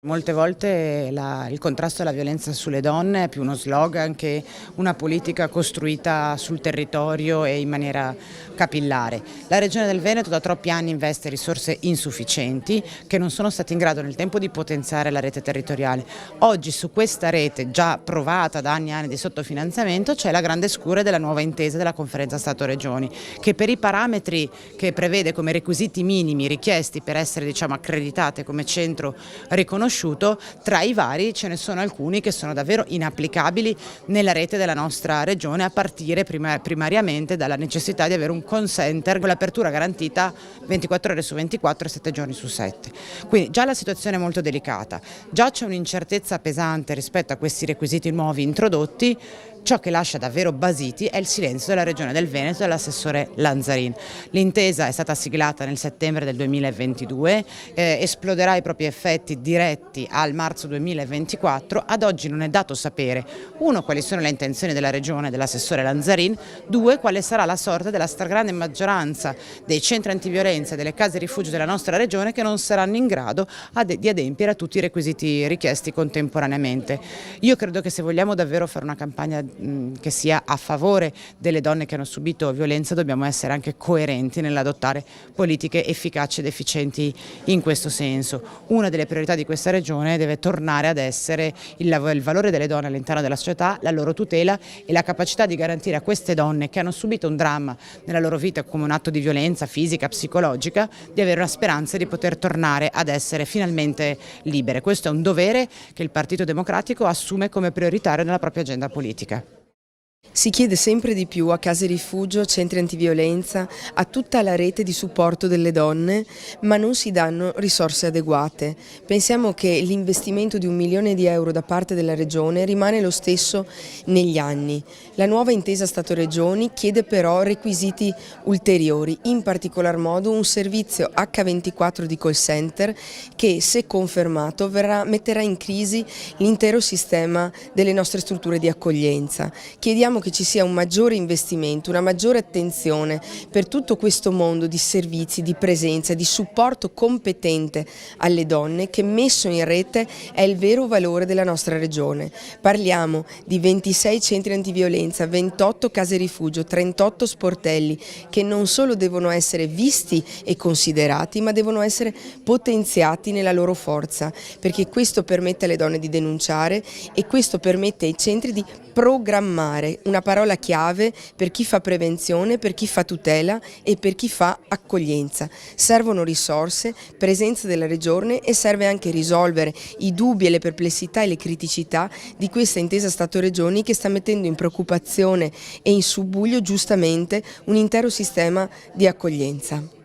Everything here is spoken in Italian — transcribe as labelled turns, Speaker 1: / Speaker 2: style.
Speaker 1: Molte volte il contrasto alla violenza sulle donne è più uno slogan che una politica costruita sul territorio e in maniera capillare. La Regione del Veneto da troppi anni investe risorse insufficienti che non sono state in grado nel tempo di potenziare la rete territoriale. Oggi su questa rete già provata da anni e anni di sottofinanziamento c'è la grande scure della nuova intesa della Conferenza Stato-Regioni che per i parametri che prevede come requisiti minimi richiesti per essere accreditate come centro riconosciuto, tra i vari ce ne sono alcuni che sono davvero inapplicabili nella rete della nostra regione, a partire primariamente dalla necessità di avere un call center con l'apertura garantita 24 ore su 24 e 7 giorni su 7. Quindi già la situazione è molto delicata, già c'è un'incertezza pesante rispetto a questi requisiti nuovi introdotti. Ciò che lascia davvero basiti è il silenzio della Regione del Veneto e dell'assessore Lanzarin. L'intesa è stata siglata nel settembre del 2022, esploderà i propri effetti diretti al marzo 2024. Ad oggi non è dato sapere, uno, quali sono le intenzioni della Regione e dell'assessore Lanzarin, due, quale sarà la sorte della stragrande maggioranza dei centri antiviolenza e delle case rifugio della nostra Regione che non saranno in grado di adempiere a tutti i requisiti richiesti contemporaneamente. Io credo che se vogliamo davvero fare una campagna che sia a favore delle donne che hanno subito violenza, dobbiamo essere anche coerenti nell'adottare politiche efficaci ed efficienti in questo senso. Una delle priorità di questa regione deve tornare ad essere il valore delle donne all'interno della società, la loro tutela e la capacità di garantire a queste donne che hanno subito un dramma nella loro vita come un atto di violenza fisica, psicologica, di avere una speranza di poter tornare ad essere finalmente libere. Questo è un dovere che il Partito Democratico assume come prioritario nella propria agenda politica.
Speaker 2: Si chiede sempre di più a case rifugio, centri antiviolenza, a tutta la rete di supporto delle donne, ma non si danno risorse adeguate. Pensiamo che l'investimento di 1 milione di euro da parte della Regione rimane lo stesso negli anni. La nuova intesa Stato-Regioni chiede però requisiti ulteriori, in particolar modo un servizio H24 di call center che, se confermato, metterà in crisi l'intero sistema delle nostre strutture di accoglienza. Chiediamo che ci sia un maggiore investimento, una maggiore attenzione per tutto questo mondo di servizi, di presenza, di supporto competente alle donne che messo in rete è il vero valore della nostra regione. Parliamo di 26 centri antiviolenza, 28 case rifugio, 38 sportelli che non solo devono essere visti e considerati ma devono essere potenziati nella loro forza, perché questo permette alle donne di denunciare e questo permette ai centri di programmare, una parola chiave per chi fa prevenzione, per chi fa tutela e per chi fa accoglienza. Servono risorse, presenza della Regione e serve anche risolvere i dubbi e le perplessità e le criticità di questa intesa Stato-Regioni che sta mettendo in preoccupazione e in subbuglio giustamente un intero sistema di accoglienza.